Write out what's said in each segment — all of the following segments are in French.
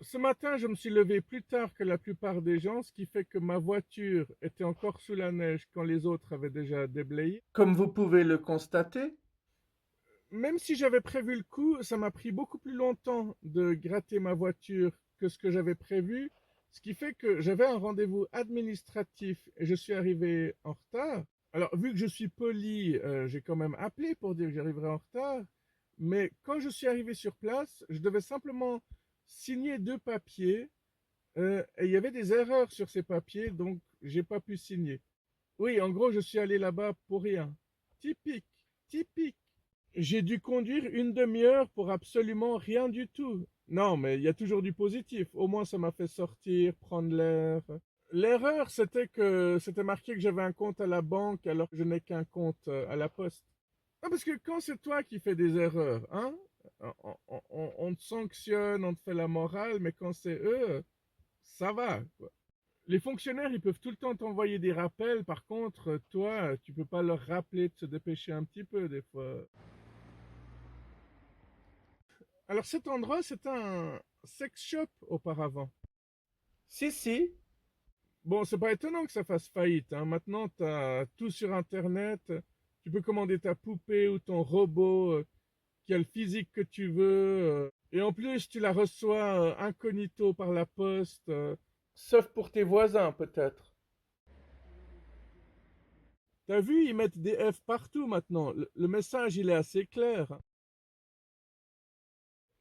Ce matin, je me suis levé plus tard que la plupart des gens, ce qui fait que ma voiture était encore sous la neige quand les autres avaient déjà déblayé. Comme vous pouvez le constater, Même si j'avais prévu le coup, ça m'a pris beaucoup plus longtemps de gratter ma voiture que ce que j'avais prévu, ce qui fait que j'avais un rendez-vous administratif et je suis arrivé en retard. Alors, vu que je suis poli, j'ai quand même appelé pour dire que j'arriverai en retard, mais quand je suis arrivé sur place, je devais simplement signer deux papiers. Et il y avait des erreurs sur ces papiers, donc j'ai pas pu signer. Oui, en gros, je suis allé là-bas pour rien. Typique, typique. J'ai dû conduire une demi-heure pour absolument rien du tout. Non, mais il y a toujours du positif. Au moins, ça m'a fait sortir, prendre l'air. L'erreur, c'était que c'était marqué que j'avais un compte à la banque alors que je n'ai qu'un compte à la poste. Ah, parce que quand c'est toi qui fais des erreurs, hein, on te sanctionne, on te fait la morale, mais quand c'est eux, ça va, quoi. Les fonctionnaires, ils peuvent tout le temps t'envoyer des rappels. Par contre, toi, tu peux pas leur rappeler de se dépêcher un petit peu, des fois. Alors, cet endroit, c'était un sex shop auparavant. si, si, Bon, c'est pas étonnant que ça fasse faillite, hein. Maintenant, t'as tout sur Internet. Tu peux commander ta poupée ou ton robot qui a le physique que tu veux. Et en plus, tu la reçois incognito par la poste. sauf pour tes voisins peut-être. T'as vu, ils mettent des F partout maintenant. Le message, il est assez clair.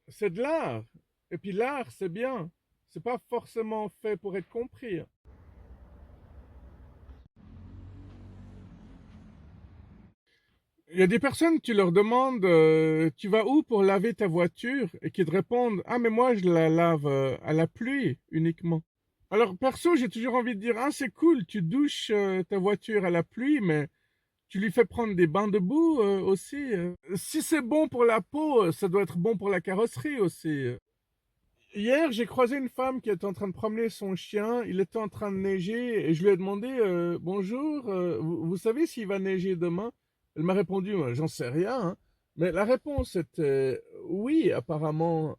C'est de l'art. Et puis l'art, c'est bien. C'est pas forcément fait pour être compris. Il y a des personnes, tu leur demandes, tu vas où pour laver ta voiture? Et qui te répondent, ah, mais moi, je la lave à la pluie uniquement. Alors, perso, j'ai toujours envie de dire, ah, c'est cool, tu douches ta voiture à la pluie, mais tu lui fais prendre des bains de boue aussi. Si c'est bon pour la peau, ça doit être bon pour la carrosserie aussi. Hier, j'ai croisé une femme qui était en train de promener son chien. Il était en train de neiger et je lui ai demandé bonjour, vous savez s'il va neiger demain? Elle m'a répondu j'en sais rien, hein. Mais la réponse était oui, apparemment.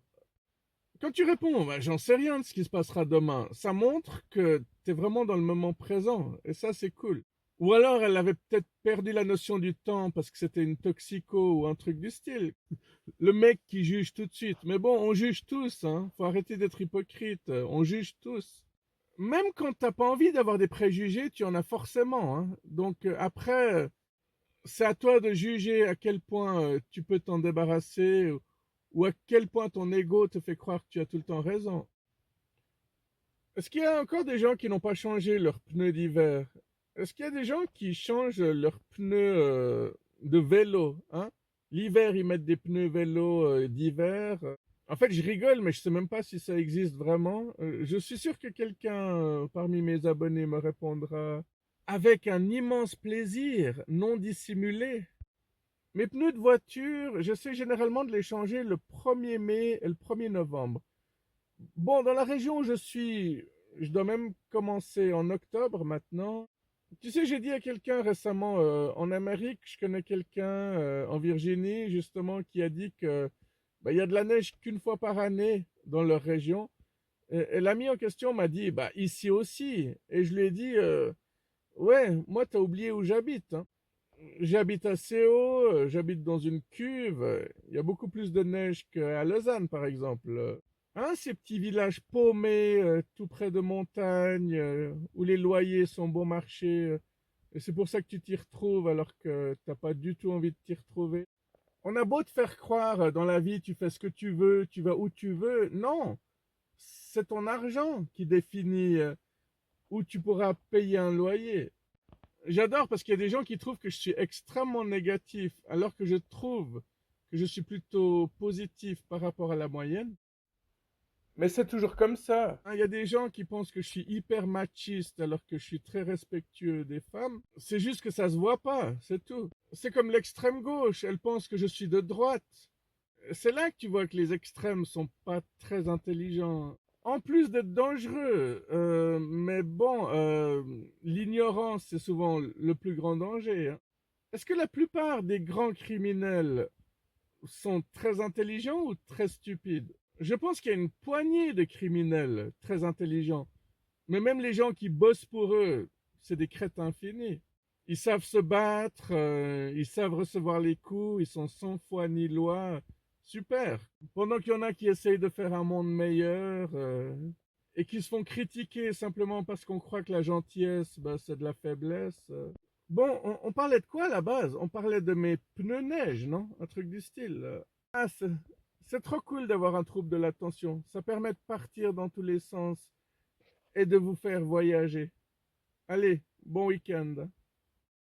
Quand tu réponds j'en sais rien de ce qui se passera demain, ça montre que tu es vraiment dans le moment présent et ça, c'est cool. Ou alors, elle avait peut-être perdu la notion du temps parce que c'était une toxico ou un truc du style. Le mec qui juge tout de suite. Mais bon, on juge tous, hein. Faut arrêter d'être hypocrite. On juge tous. Même quand t'as pas envie d'avoir des préjugés, tu en as forcément, hein. Donc après, c'est à toi de juger à quel point tu peux t'en débarrasser ou à quel point ton ego te fait croire que tu as tout le temps raison. Est-ce qu'il y a encore des gens qui n'ont pas changé leurs pneus d'hiver? Est-ce qu'il y a des gens qui changent leurs pneus de vélo, hein? L'hiver, ils mettent des pneus vélo d'hiver. En fait, je rigole, mais je sais même pas si ça existe vraiment. Je suis sûr que quelqu'un parmi mes abonnés me répondra avec un immense plaisir, non dissimulé. Mes pneus de voiture, j'essaie généralement de les changer le 1er mai et le 1er novembre. Bon, dans la région où je suis, je dois même commencer en octobre maintenant. Tu sais, j'ai dit à quelqu'un récemment en Amérique, je connais quelqu'un en Virginie justement qui a dit que bah, il y a de la neige qu'une fois par année dans leur région. Et l'ami en question m'a dit bah ici aussi. Et je lui ai dit ouais, moi t'as oublié où j'habite, hein. J'habite à Séoul, j'habite dans une cuve. Il y a beaucoup plus de neige qu'à Lausanne, par exemple. Hein, ces petits villages paumés, tout près de montagnes, où les loyers sont bon marché. Et c'est pour ça que tu t'y retrouves alors que t'as pas du tout envie de t'y retrouver. On a beau te faire croire dans la vie, tu fais ce que tu veux, tu vas où tu veux. Non, c'est ton argent qui définit où tu pourras payer un loyer. J'adore parce qu'il y a des gens qui trouvent que je suis extrêmement négatif, alors que je trouve que je suis plutôt positif par rapport à la moyenne. Mais c'est toujours comme ça. Hein, il y a des gens qui pensent que je suis hyper machiste alors que je suis très respectueux des femmes. C'est juste que ça se voit pas, c'est tout. C'est comme l'extrême gauche, elle pense que je suis de droite. C'est là que tu vois que les extrêmes sont pas très intelligents. En plus d'être dangereux, mais bon, l'ignorance c'est souvent le plus grand danger, hein. Est-ce que la plupart des grands criminels sont très intelligents ou très stupides? Je pense qu'il y a une poignée de criminels très intelligents. Mais même les gens qui bossent pour eux, c'est des crétins finis. Ils savent se battre, ils savent recevoir les coups, ils sont sans foi ni loi. Super. Pendant qu'il y en a qui essayent de faire un monde meilleur et qui se font critiquer simplement parce qu'on croit que la gentillesse, bah, c'est de la faiblesse. Bon, on parlait de quoi à la base? On parlait de mes pneus neige, non? Un truc du style. Ah, c'est trop cool d'avoir un trouble de l'attention. Ça permet de partir dans tous les sens et de vous faire voyager. Allez, bon week-end.